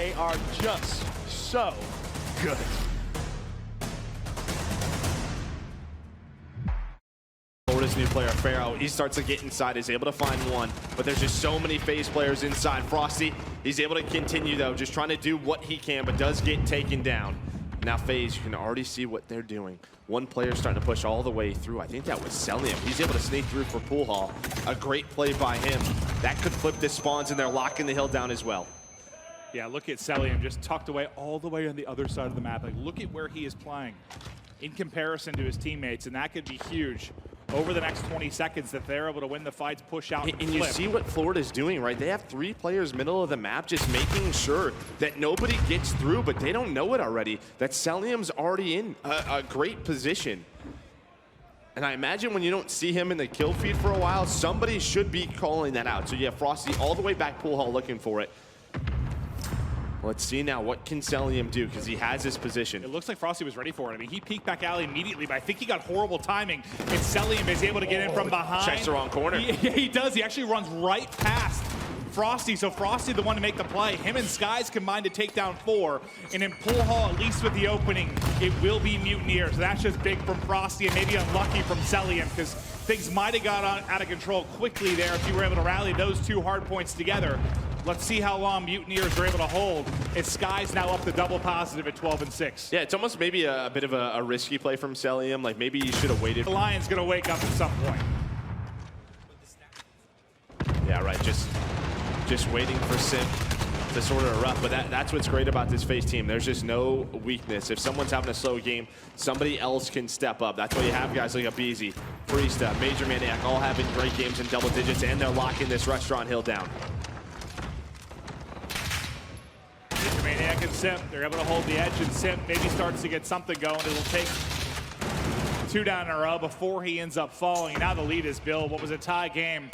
They are just so good. Florida's new player, Pharaoh, he starts to get inside, is able to find one, but there's just so many FaZe players inside. Frosty, he's able to continue though, just trying to do what he can, but does get taken down. Now FaZe, you can already see what they're doing. One player starting to push all the way through. I think that was 𝘀𝗀𝗻. He's able to sneak through for Poolhall. A great play by him. That could flip the spawns, and they're locking the hill down as well. Yeah, look at 𝘀𝗀𝗻 just tucked away all the way on the other side of the map. Like, look at where he is playing in comparison to his teammates, and that could be huge over the next 20 seconds that they're able to win the fights, push out, and you see what Florida's doing, right? They have 3 players middle of the map just making sure that nobody gets through, but they don't know it already, that 𝘀𝗀𝗻's already in a great position. And I imagine when you don't see him in the kill feed for a while, somebody should be calling that out. So you have Frosty all the way back Poolhall looking for it. Let's see now, what can 𝘀𝗀𝗻 do, because he has his position. It looks like Frosty was ready for it. I mean, he peeked back alley immediately, but I think he got horrible timing. And 𝘀𝗀𝗻 is able to get in from behind. Checks the wrong corner. Yeah, he does. He actually runs right past Frosty, so Frosty the one to make the play. Him and Skies combined to take down 4. And in Poolhall, at least with the opening, it will be Mutineers. So that's just big from Frosty and maybe unlucky from 𝘀𝗀𝗻, because things might have got out of control quickly there if you were able to rally those 2 hard points together. Let's see how long Mutineers are able to hold. It's Skies now up to double positive at 12-6. Yeah, it's almost maybe a bit of a risky play from 𝘀𝗀𝗻. Like maybe he should have waited. The Lion's gonna wake up at some point. Yeah, right. Just waiting for Sim to sort of erupt. But that's what's great about this FaZe team. There's just no weakness. If someone's having a slow game, somebody else can step up. That's why you have guys like 𝘀𝗶𝗴𝗀, Priesta, Major Maniac, all having great games in double digits, and they're locking this restaurant hill down. Maniac and Simp, they're able to hold the edge, and Simp maybe starts to get something going. It'll take 2 down in a row before he ends up falling. And now the lead is Bill. What was a tie game?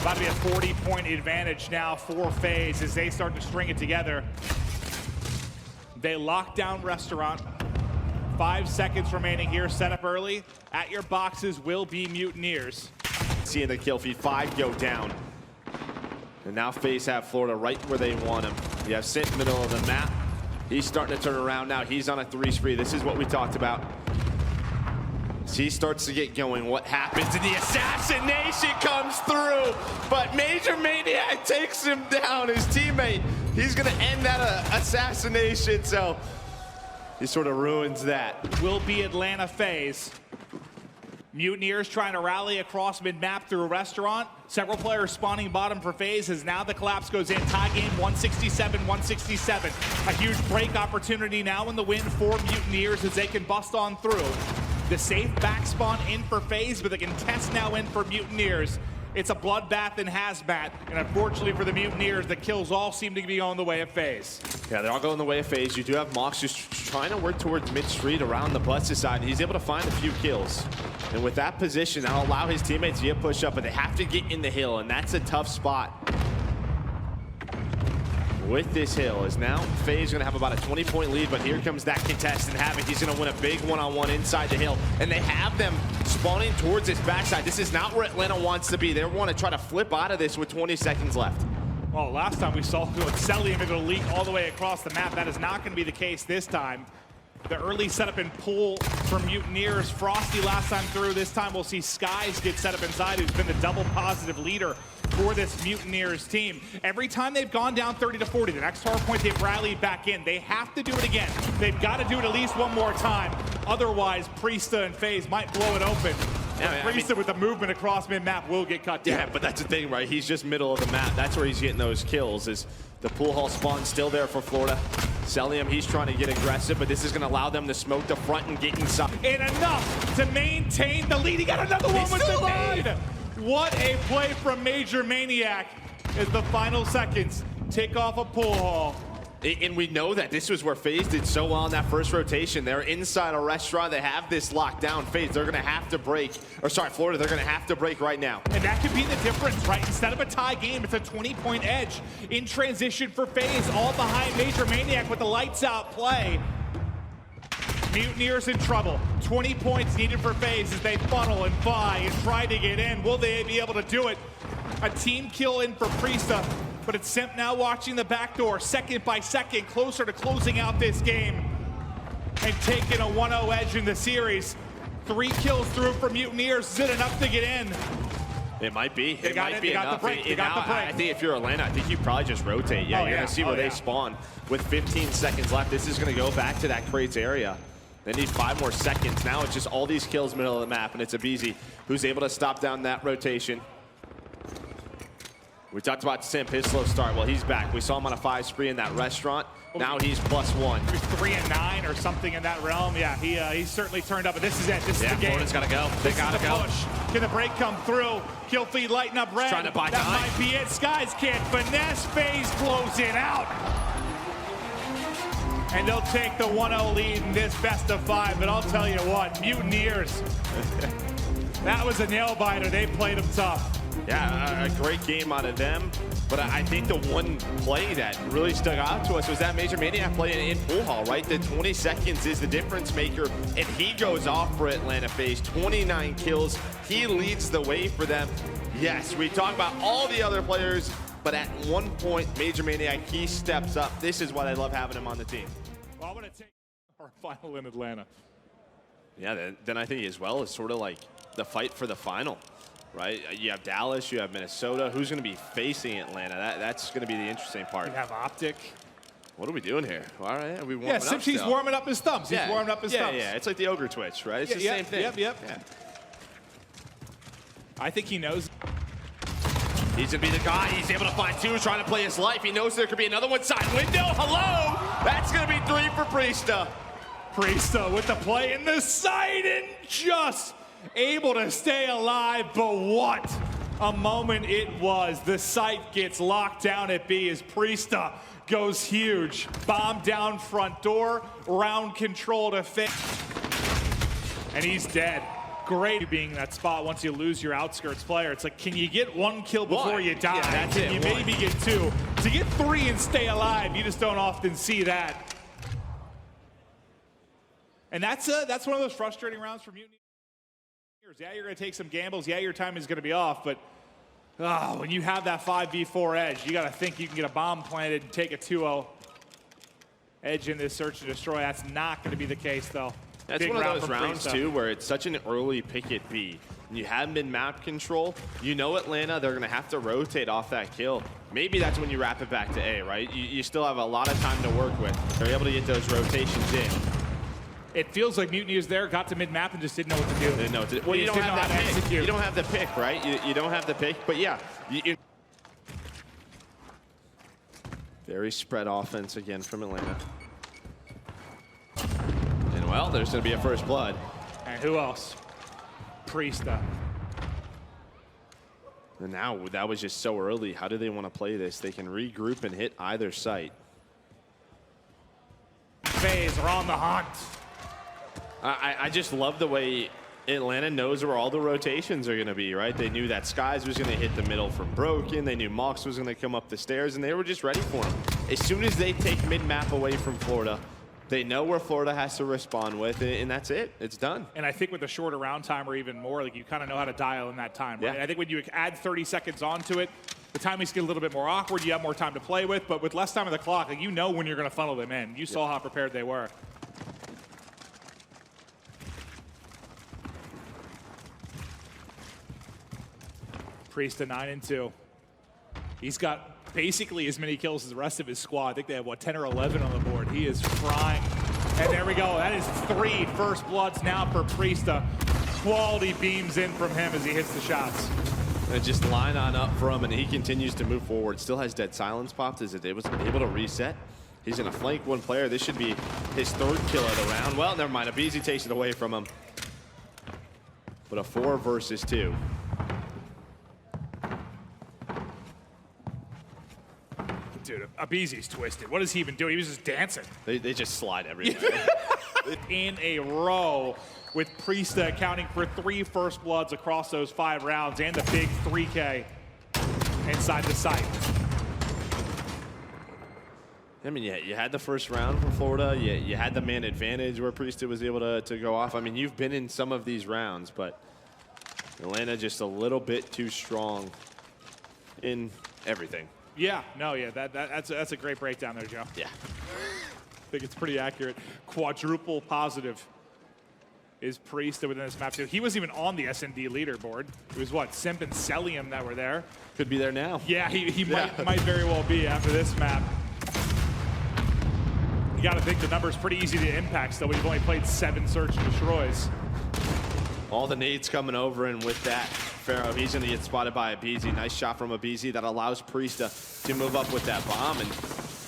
About to be a 40-point advantage now for FaZe as they start to string it together. They lock down restaurant. 5 seconds remaining here. Set up early. At your boxes will be Mutineers. Seeing the kill feed, 5 go down. And now FaZe have Florida right where they want him. You have Sint middle of the map. He's starting to turn around now. He's on a 3 spree. This is what we talked about. As he starts to get going, what happens? And the assassination comes through. But Major Maniac takes him down. His teammate, he's going to end that assassination. So he sort of ruins that. Will be Atlanta FaZe. Mutineers trying to rally across mid-map through a restaurant. Several players spawning bottom for FaZe as now the collapse goes in. Tie game 167-167. A huge break opportunity now in the win for Mutineers as they can bust on through. The safe back spawn in for FaZe, but the contest now in for Mutineers. It's a bloodbath in hazmat, and unfortunately for the Mutineers, the kills all seem to be going the way of FaZe. Yeah, they're all going the way of FaZe. You do have Mox just trying to work towards mid-street around the Blessed side. He's able to find a few kills. And with that position, that'll allow his teammates to get pushed up, but they have to get in the hill, and that's a tough spot. With this hill, is now FaZe gonna have about a 20-point lead, but here comes that contestant Havoc. He's gonna win a big one-on-one inside the hill, and they have them spawning towards his backside. This is not where Atlanta wants to be. They want to try to flip out of this with 20 seconds left. Well, last time we saw 𝘀𝗀𝗻𝗀 able to leak all the way across the map. That is not going to be the case this time. The early setup and pull from Mutineers. Frosty last time through. This time we'll see Skies get set up inside, who's been the double positive leader for this Mutineers team. Every time they've gone down 30-40, the next hard point they've rallied back in. They have to do it again. They've got to do it at least one more time. Otherwise, Priesta and FaZe might blow it open. Yeah, Priesta with the movement across mid-map will get cut down. Yeah, but that's the thing, right? He's just middle of the map. That's where he's getting those kills. Is the pool hall spawn still there for Florida? 𝘀𝗀𝗻, he's trying to get aggressive, but this is going to allow them to smoke the front and get inside. And enough to maintain the lead. He got another one with the nade. What a play from Major Maniac as the final seconds tick off a pool hall. And we know that this was where FaZe did so well in that first rotation. They're inside a restaurant. They have this locked down. FaZe, they're going to have to break. Or sorry, Florida, they're going to have to break right now. And that could be the difference, right? Instead of a tie game, it's a 20-point edge in transition for FaZe, all behind Major Maniac with the lights out play. Mutineers in trouble. 20 points needed for FaZe as they funnel and fly and try to get in. Will they be able to do it? A team kill in for Priesta, but it's Simp now watching the back door, second by second, closer to closing out this game and taking a 1-0 edge in the series. 3 kills through for Mutineers. Is it enough to get in? It might be. They got the break. They got the break. I think if you're Atlanta, I think you probably just rotate. Yeah, you're going to see where they spawn. With 15 seconds left, this is going to go back to that crates area. They need 5 more seconds. Now it's just all these kills middle of the map, and it's 𝘀𝗶𝗴 who's able to stop down that rotation. We talked about Simp, his slow start. Well, he's back. We saw him on a 5 spree in that restaurant. Now he's +1. He's 3 and 9 or something in that realm. Yeah, he's certainly turned up, but this is it. This is the game. Florida's got to go. They got to go. Push. Can the break come through? Kill feed lighting up red. Trying to buy that time. Might be it. Skies can't finesse. FaZe blows it out. And they'll take the 1-0 lead in this best of 5. But I'll tell you what, Mutineers, that was a nail biter. They played them tough. Yeah, a great game out of them. But I think the one play that really stuck out to us was that Major Maniac play in Pool Hall, right? The 20 seconds is the difference maker, and he goes off for Atlanta FaZe. 29 kills. He leads the way for them. Yes, we talk about all the other players, but at one point, Major Maniac, he steps up. This is what I love having him on the team. Well, I'm going to take our final in Atlanta. Yeah, then I think as well is sort of like the fight for the final. Right, you have Dallas, you have Minnesota. Who's going to be facing Atlanta? That's going to be the interesting part. You have Optic. What are we doing here? All right, are we warming up? Simpson's warming up his thumbs. He's warming up his thumbs. Yeah, it's like the ogre twitch, right? It's the same thing. Yep. Yeah. I think he knows. He's going to be the guy. He's able to find 2, trying to play his life. He knows there could be another one side window. Hello! That's going to be 3 for Priesta. Priesta with the play in the side and just able to stay alive, but what a moment it was. The site gets locked down at B as Priesta goes huge. Bomb down front door, round control to FaZe. And he's dead. Great being that spot once you lose your outskirts player. It's like, can you get 1 kill before you die? Yeah, that's can it. You maybe get 2. To get 3 and stay alive, you just don't often see that. And that's one of those frustrating rounds for Mutiny. Yeah, you're going to take some gambles. Yeah, your time is going to be off. But when you have that 5v4 edge, you got to think you can get a bomb planted and take a 2-0 edge in this search and destroy. That's not going to be the case, though. That's one of those rounds, too, where it's such an early pick at B. And you have mid-map control. You know Atlanta, they're going to have to rotate off that kill. Maybe that's when you wrap it back to A, right? You still have a lot of time to work with. They're able to get those rotations in. It feels like Mutineers there got to mid-map and just didn't know what to do. Didn't know what to do. Well, you don't have that pick. You don't have the pick, right? You don't have the pick. But yeah, very spread offense again from Atlanta. And well, there's going to be a first blood. And who else? Priesta. And now that was just so early. How do they want to play this? They can regroup and hit either site. FaZe are on the hunt. I just love the way Atlanta knows where all the rotations are going to be, right? They knew that Skies was going to hit the middle from Broken. They knew Mox was going to come up the stairs, and they were just ready for him. As soon as they take mid-map away from Florida, they know where Florida has to respond with, and that's it. It's done. And I think with the shorter round time or even more, like you kind of know how to dial in that time, right? Yeah. I think when you add 30 seconds onto it, the timings get a little bit more awkward. You have more time to play with, but with less time on the clock, like you know when you're going to funnel them in. You saw how prepared they were. Priesta 9 and 2. He's got basically as many kills as the rest of his squad. I think they have, what, 10 or 11 on the board. He is frying. And there we go. That is 3 first bloods now for Priesta. Quality beams in from him as he hits the shots. And just line on up for him, and he continues to move forward. Still has dead silence popped as it was able to reset. He's going to flank one player. This should be his 3rd kill of the round. Well, never mind. 𝘀𝗶𝗴 takes it away from him. But a 4 versus 2. Dude, 𝘀𝗶𝗴's twisted. What is he even doing? He was just dancing. They just slide everything. In a row, with Priesta accounting for 3 first bloods across those 5 rounds and the big 3K inside the site. I mean, yeah, you had the first round from Florida. You had the man advantage where Priesta was able to go off. I mean, you've been in some of these rounds, but Atlanta just a little bit too strong in everything. Yeah, no, yeah, that's a great breakdown there, Joe. Yeah. I think it's pretty accurate. Quadruple positive is Priest within this map too. He wasn't even on the S&D leaderboard. It was what, Simp and Celium that were there. Could be there now. Yeah, he might very well be after this map. You gotta think the number's pretty easy to impact still, but you've only played 7 search and destroys. All the nades coming over, and with that, Pharaoh, he's gonna get spotted by 𝘀𝗴𝗀. Nice shot from 𝘀𝗴𝗀 that allows Priest to move up with that bomb, and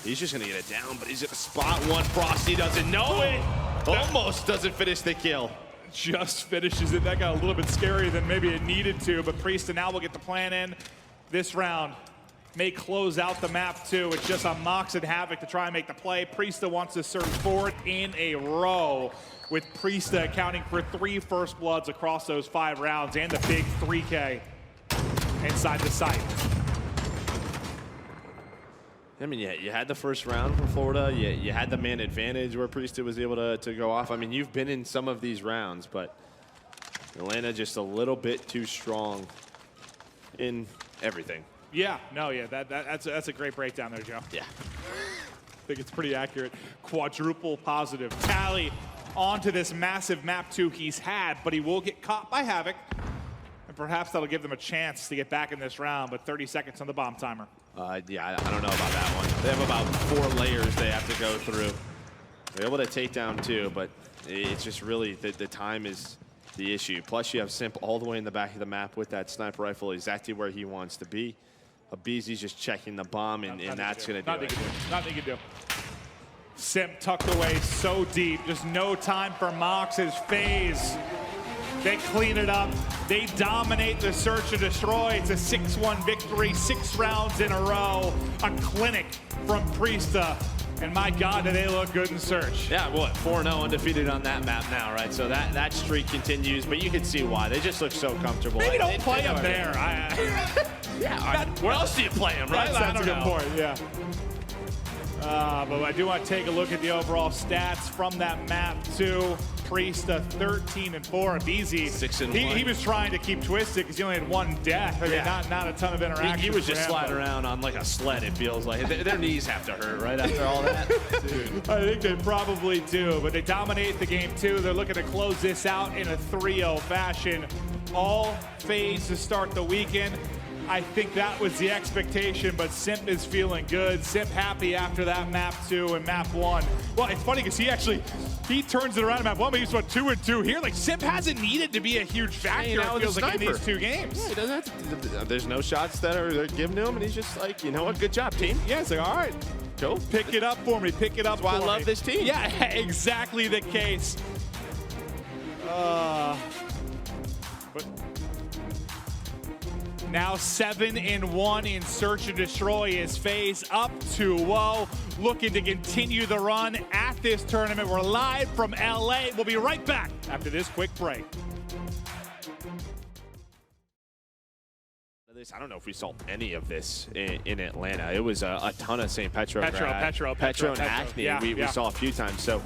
he's just gonna get it down, but he's gonna spot one. Frosty doesn't know it. Almost doesn't finish the kill. Just finishes it. That got a little bit scarier than maybe it needed to, but Priest now will get the plan in. This round may close out the map too. It's just on Mox and Havoc to try and make the play. Priesta wants to surge forward in a row, with Priesta accounting for 3 first bloods across those 5 rounds and the big 3K inside the site. I mean, yeah, you had the first round from Florida. You had the man advantage where Priesta was able to go off. I mean, you've been in some of these rounds, but Atlanta just a little bit too strong in everything. Yeah, no, yeah, that's a great breakdown there, Joe. Yeah. I think it's pretty accurate. Quadruple positive. Tally onto this massive map 2 he's had, but he will get caught by Havoc. And perhaps that'll give them a chance to get back in this round, but 30 seconds on the bomb timer. Yeah, I don't know about that one. They have about 4 layers they have to go through. They're able to take down 2, but it's just really the time is the issue. Plus, you have Simp all the way in the back of the map with that sniper rifle, exactly where he wants to be. 𝘀𝗀𝗀's just checking the bomb, and that's going to do it. Nothing you can do. Simp tucked away so deep. Just no time for Mox's FaZe. They clean it up. They dominate the search and destroy. It's a 6-1 victory, 6 rounds in a row. A clinic from Priesta. And my God, do they look good in search. Yeah, what, 4-0 undefeated on that map now, right? So that streak continues, but you can see why. They just look so comfortable. Maybe don't play them there. Yeah, where else do you play them, right? That's a good point, yeah. But I do want to take a look at the overall stats from that map too. Priesta 13-4. 𝘀𝗀𝗀 6-1. He was trying to keep twisted because he only had 1 death. I mean, not a ton of interaction. He was just sliding around on like a sled, it feels like. Their knees have to hurt, right, after all that? Dude. I think they probably do, but they dominate the game too. They're looking to close this out in a 3-0 fashion. All FaZe to start the weekend. I think that was the expectation, but Simp is feeling good. Simp happy after that map 2 and map 1. Well, it's funny because he turns it around in map 1, but he's what, 2-2 here. Like, Simp hasn't needed to be a huge factor, it feels like, in these 2 games. Yeah, he doesn't have to, there's no shots that are given to him, and he's just like, you know what, good job, team. Yeah, it's like, all right, go. Pick it up for me, pick it up for me. That's why I love this team. Yeah, exactly the case. But now 7-1 in search and destroy is FaZe up 2-0, looking to continue the run at this tournament. We're live from LA. We'll be right back after this quick break. I don't know if we saw any of this in Atlanta. It was a ton of St. Petro and Acme. Yeah, we saw a few times. So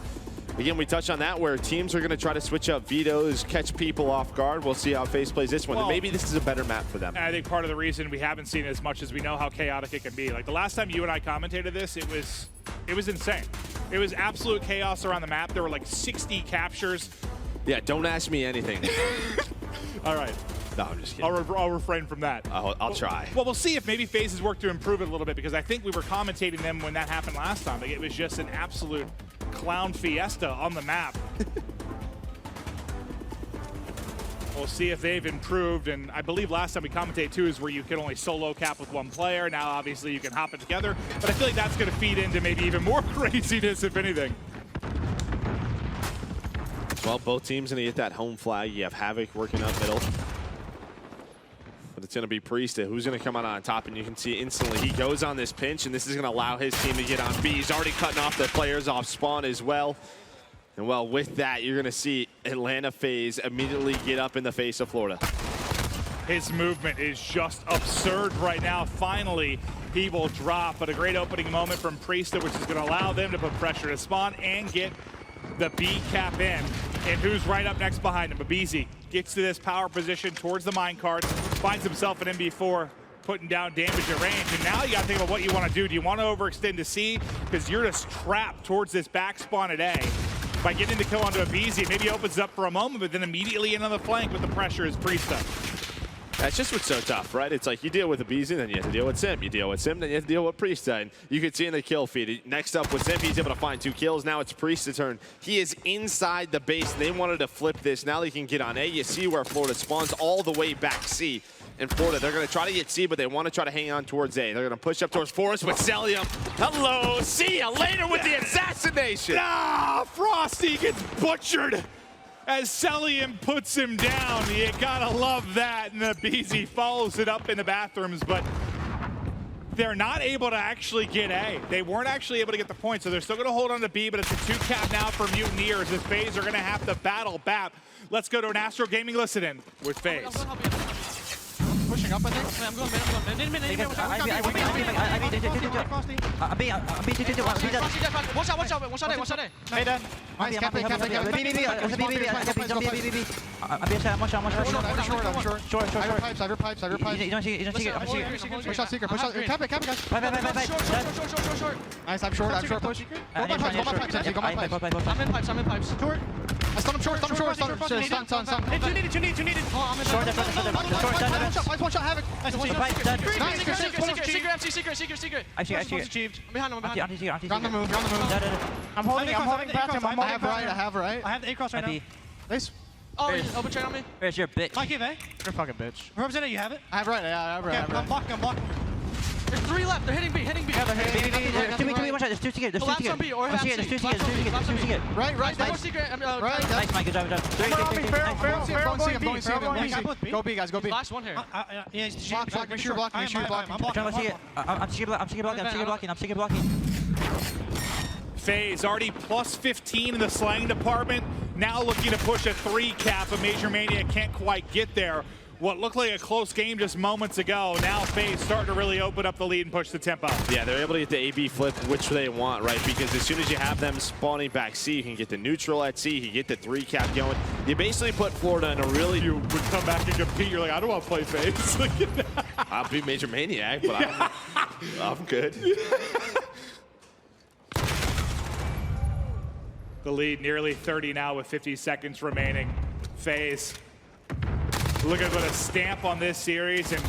again, we touched on that where teams are going to try to switch up vetoes, catch people off guard. We'll see how FaZe plays this one. Well, maybe this is a better map for them. I think part of the reason we haven't seen as much as we know how chaotic it can be. Like the last time you and I commentated this, it was insane. It was absolute chaos around the map. There were like 60 captures. Yeah, don't ask me anything. All right. No, I'm just kidding. I'll refrain from that. I'll try. Well, we'll see if maybe FaZe has worked to improve it a little bit, because I think we were commentating them when that happened last time. Like, it was just an absolute clown fiesta on the map. We'll see if they've improved, and I believe last time we commentated too is where you could only solo cap with 1 player. Now, obviously, you can hop it together, but I feel like that's going to feed into maybe even more craziness, if anything. Well, both teams going to get that home flag. You have Havoc working up middle. But it's going to be Priesta who's going to come out on top, and you can see instantly he goes on this pinch, and this is going to allow his team to get on B. He's already cutting off the players off spawn as well. And well, with that, you're going to see Atlanta FaZe immediately get up in the face of Florida. His movement is just absurd right now. Finally, he will drop, but a great opening moment from Priesta, which is going to allow them to put pressure to spawn and get the B cap in. And who's right up next behind him? 𝘀𝗀𝗀 gets to this power position towards the minecart, finds himself an MB4. putting down damage at range. And now you got to think about what you want to do. Do you want to overextend to C? Because you're just trapped towards this back spawn at A. By getting the kill onto 𝘀𝗶𝗴, maybe opens up for a moment, but then immediately in on the flank with the pressure is 𝘀𝗴. That's just what's so tough, right? It's like you deal with 𝘀𝗶𝗴, then you have to deal with Sim. You deal with Sim, then you have to deal with 𝘀𝗴. And you can see in the kill feed. Next up with Sim, he's able to find 2 kills. Now it's 𝘀𝗴's turn. He is inside the base. They wanted to flip this. Now they can get on A. You see where Florida spawns all the way back C. In Florida, they're going to try to get C, but they want to try to hang on towards A. They're going to push up towards Forest with 𝘀𝗀. Hello, see ya later with the assassination. Ah, Frosty gets butchered as 𝘀𝗀 puts him down. You gotta love that, and 𝘀𝗶𝗴 follows it up in the bathrooms, but they're not able to actually get A. They weren't actually able to get the point, so they're still gonna hold on to B, but it's a 2-cap now for Mutineers as FaZe are gonna have to battle BAP. Let's go to an Astro Gaming listen-in with FaZe. Pushing up, I think. I'm going mid. Watch out. Hey, Dan. Nice, camping. I'm short. I have pipes. You don't see it. Push out secret. Camping, guys. Short. Nice, I'm short. Push. Go my pipes. I'm in pipes. Short. I stun him short. Stun. Hey, two needed. Oh, I'm in Short. one shot, Havoc. Secret. I see it. I'm behind him. On the move. I'm holding bathroom. I have right. I have the A-cross right now. Nice. Oh, he's open trade on me. Where's your bitch? Mikey, You're a fucking bitch. representative, you have it? I have right. I'm blocking. There's 3 left. They're hitting B. Yeah, they're hitting B. There's two together. Last on B or half C. There's two together. Right. More secret. Right. Nice, Mike. Good job. I'm going C. Go B, guys. Go B. Last one here. Yeah, Block. Make sure you're blocking. I'm secret blocking. FaZe already plus 15 in the slang department. Now looking to push a 3-cap, but MajorManiak can't quite get there. What looked like a close game just moments ago. Now FaZe starting to really open up the lead and push the tempo. Yeah, they're able to get the AB flip, which they want, right? Because as soon as you have them spawning back C, you can get the neutral at C, you can get the 3-cap going. You basically put Florida in a really... You would come back and compete, you're like, I don't want to play FaZe. Look at that. I'll be MajorManiak, but I'm good. The lead nearly 30 now with 50 seconds remaining. FaZe looking to put a stamp on this series and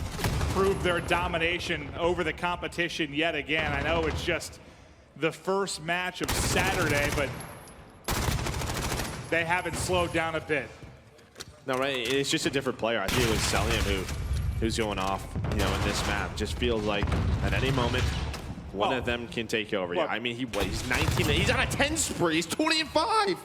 prove their domination over the competition yet again. I know it's just the first match of Saturday, but they haven't slowed down a bit. No, right, it's just a different player. I think it was 𝘀𝗀 who's going off, in this map. Just feels like at any moment, one of them can take over. Yeah, I mean, he's 19, he's on a 10 spree, he's 20-5.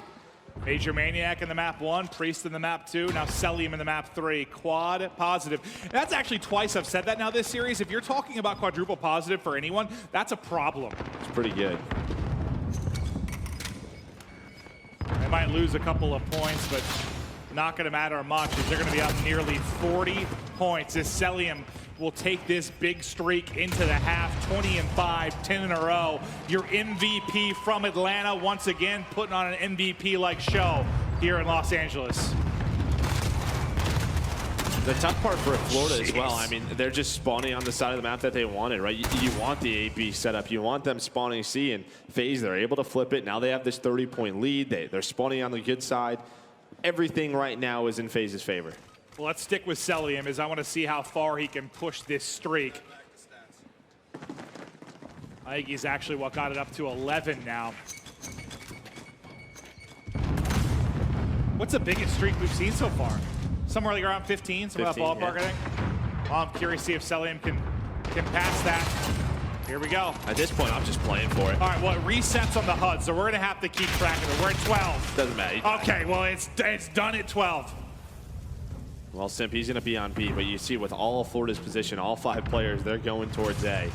MajorManiak in the map 1, 𝘀𝗴 in the map 2, now 𝘀𝗀 in the map 3. Quad positive. And that's actually twice I've said that now this series. If you're talking about quadruple positive for anyone, that's a problem. It's pretty good. They might lose a couple of points, but not going to matter much as they're going to be up nearly 40 points as 𝘀𝗀 will take this big streak into the half. 20-5, 10 in a row. Your MVP from Atlanta once again putting on an MVP-like show here in Los Angeles. The tough part for Florida as well, I mean, they're just spawning on the side of the map that they wanted, right? You want the AB setup. You want them spawning C, and FaZe, they're able to flip it. Now they have this 30-point lead. They're spawning on the good side. Everything right now is in FaZe's favor. Well, let's stick with 𝘀𝗀 as I want to see how far he can push this streak. I think he's actually what got it up to 11 now. What's the biggest streak we've seen so far? Somewhere like around 15, somewhere in that ballpark, yeah. I think. Well, I'm curious to see if 𝘀𝗀 can pass that. Here we go. At this point, I'm just playing for it. All right, well, it resets on the HUD, so we're going to have to keep track of it. We're at 12. Doesn't matter. Okay, well, it's done at 12. Well, Simp, he's going to be on B, but you see with all of Florida's position, all 5 players, they're going towards A.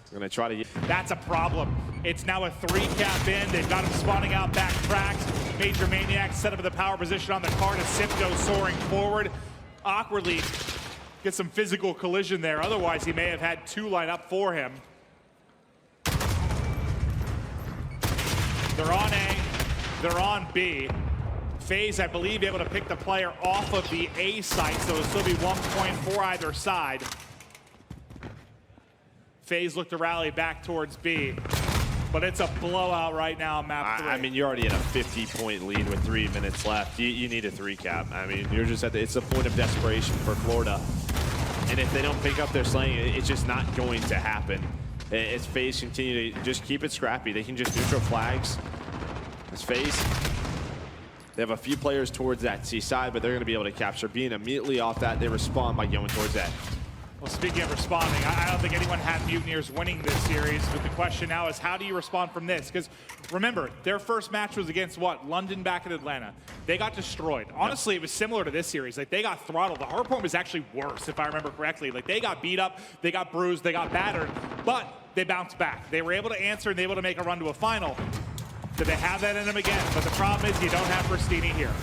They're going to try to get... That's a problem. It's now a 3-cap in. They've got him spawning out back tracks. MajorManiak set up in the power position on the card as Simp goes soaring forward. Awkwardly gets some physical collision there. Otherwise, he may have had 2 line up for him. They're on A. They're on B. FaZe, I believe, able to pick the player off of the A site, so it'll still be 1 point for either side. FaZe look to rally back towards B. But it's a blowout right now, map 3. I mean, you're already at a 50-point lead with 3 minutes left. You need a 3-cap. I mean, you're just it's a point of desperation for Florida. And if they don't pick up their slaying, it's just not going to happen. As FaZe continue to just keep it scrappy. They can just neutral flags. As FaZe, they have a few players towards that C side, but they're going to be able to capture B, and immediately off that, they respond by going towards that. Well, speaking of responding, I don't think anyone had Mutineers winning this series, but the question now is how do you respond from this? Because remember, their first match was against what? London back in Atlanta. They got destroyed. Honestly, it was similar to this series. Like, they got throttled. The hardpoint was actually worse, if I remember correctly. Like, they got beat up, they got bruised, they got battered, but they bounced back. They were able to answer and they were able to make a run to a final. Do they have that in them again? But the problem is you don't have Pristini here.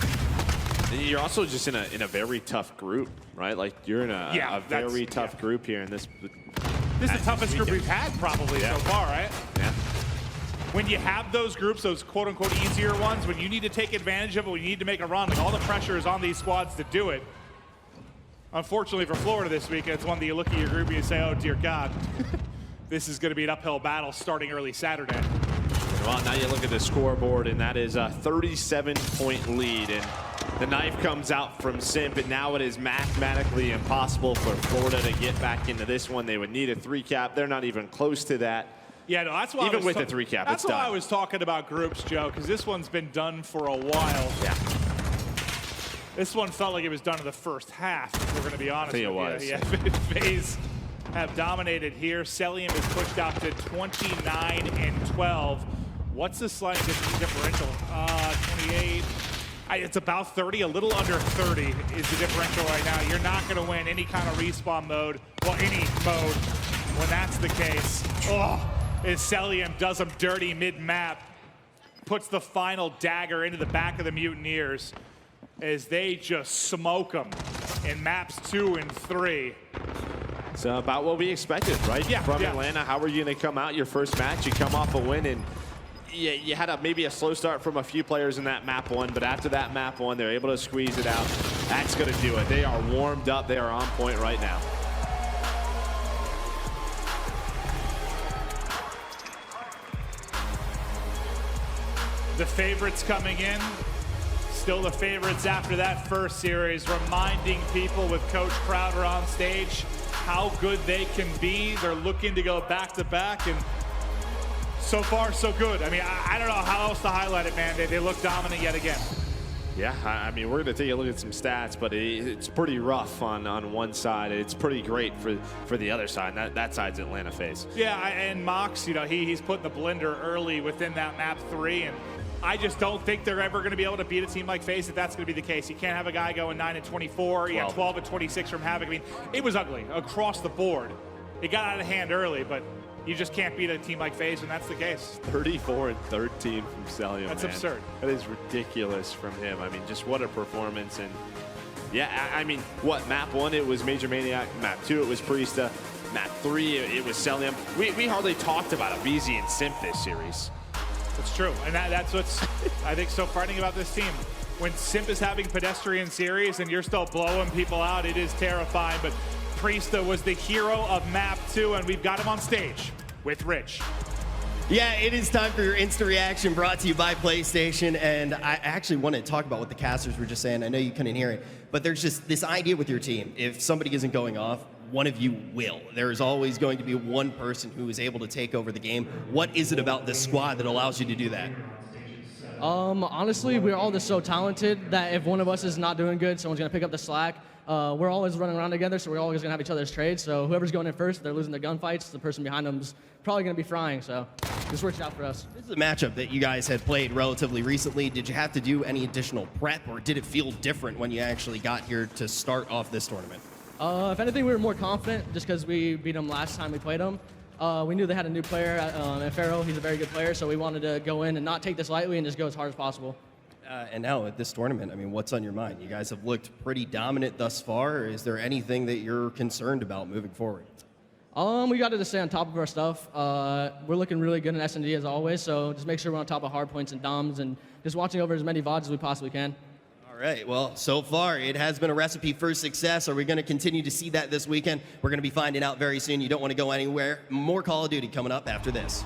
You're also just in a very tough group, right? Like, you're in a very tough group here in this. This is the toughest group we've had probably so far, right? Yeah. When you have those groups, those quote-unquote easier ones, when you need to take advantage of it, when you need to make a run, like all the pressure is on these squads to do it. Unfortunately for Florida this weekend, it's one that you look at your group and you say, oh, dear God, this is going to be an uphill battle starting early Saturday. Well, now you look at the scoreboard, and that is a 37-point lead. And the knife comes out from Simp, and now it is mathematically impossible for Florida to get back into this one. They would need a 3-cap. They're not even close to that. Yeah, no, that's why even with the 3-cap, that's it's why done. I was talking about groups, Joe, because this one's been done for a while. Yeah. This one felt like it was done in the first half, if we're going to be honest with you. I think it Yeah, FaZe have dominated here. Cellium is pushed out to 29 and 12. What's the slight differential? 28. It's about 30, a little under 30 is the differential right now. You're not going to win any kind of respawn mode, well, any mode, when that's the case. Oh, as Cellium does them dirty mid-map, puts the final dagger into the back of the Mutineers as they just smoke them in maps 2 and 3. So about what we expected, right? Yeah. From Atlanta, how are you going to come out your first match? You come off a win, and you had maybe a slow start from a few players in that map 1, but after that map 1, they're able to squeeze it out. That's going to do it. They are warmed up. They are on point right now. The favorites coming in. Still the favorites after that first series, reminding people with Coach Crowder on stage how good they can be. They're looking to go back-to-back, and so far, so good. I mean, I don't know how else to highlight it, man. They look dominant yet again. Yeah, I mean, we're going to take a look at some stats, but it's pretty rough on one side. It's pretty great for the other side. That side's Atlanta FaZe. Yeah, and Mox, you know, he's put the blender early within that map 3, and I just don't think they're ever going to be able to beat a team like FaZe if that's going to be the case. You can't have a guy going 9 and 24. You got 12 and 26 from Havoc. I mean, it was ugly across the board. It got out of hand early, but you just can't beat a team like FaZe when that's the case. 34 and 13 from Cellium. That's man. absurd. That is ridiculous from him. I mean, just what a performance. And yeah, I mean, what, map 1, it was Major Maniac. Map 2, it was Priesta. Map 3, it was Cellium. We hardly talked about 𝘀𝗶𝗴 and Simp this series. It's true, and that's what's, I think, so frightening about this team. When Simp is having pedestrian series and you're still blowing people out, it is terrifying, but Priesta was the hero of map 2, and we've got him on stage with Rich. Yeah, it is time for your instant reaction, brought to you by PlayStation. And I actually want to talk about what the casters were just saying. I know you couldn't hear it, but there's just this idea with your team. If somebody isn't going off, one of you will. There is always going to be one person who is able to take over the game. What is it about this squad that allows you to do that? Honestly, we're all just so talented that if one of us is not doing good, someone's going to pick up the slack. We're always running around together, so we're always going to have each other's trades. So whoever's going in first, if they're losing their gunfights, the person behind them's probably going to be frying. So this works out for us. This is a matchup that you guys had played relatively recently. Did you have to do any additional prep, or did it feel different when you actually got here to start off this tournament? If anything, we were more confident just because we beat them last time we played them. We knew they had a new player, and 𝘀𝗴𝗏, he's a very good player, so we wanted to go in and not take this lightly and just go as hard as possible. And now at this tournament, I mean, what's on your mind? You guys have looked pretty dominant thus far. Is there anything that you're concerned about moving forward? We got to just stay on top of our stuff. We're looking really good in S&D as always, so just make sure we're on top of hard points and DOMs and just watching over as many VODs as we possibly can. All All right, well, so far it has been a recipe for success. Are we going to continue to see that this weekend? We're going to be finding out very soon. You don't want to go anywhere. More Call of Duty coming up after this.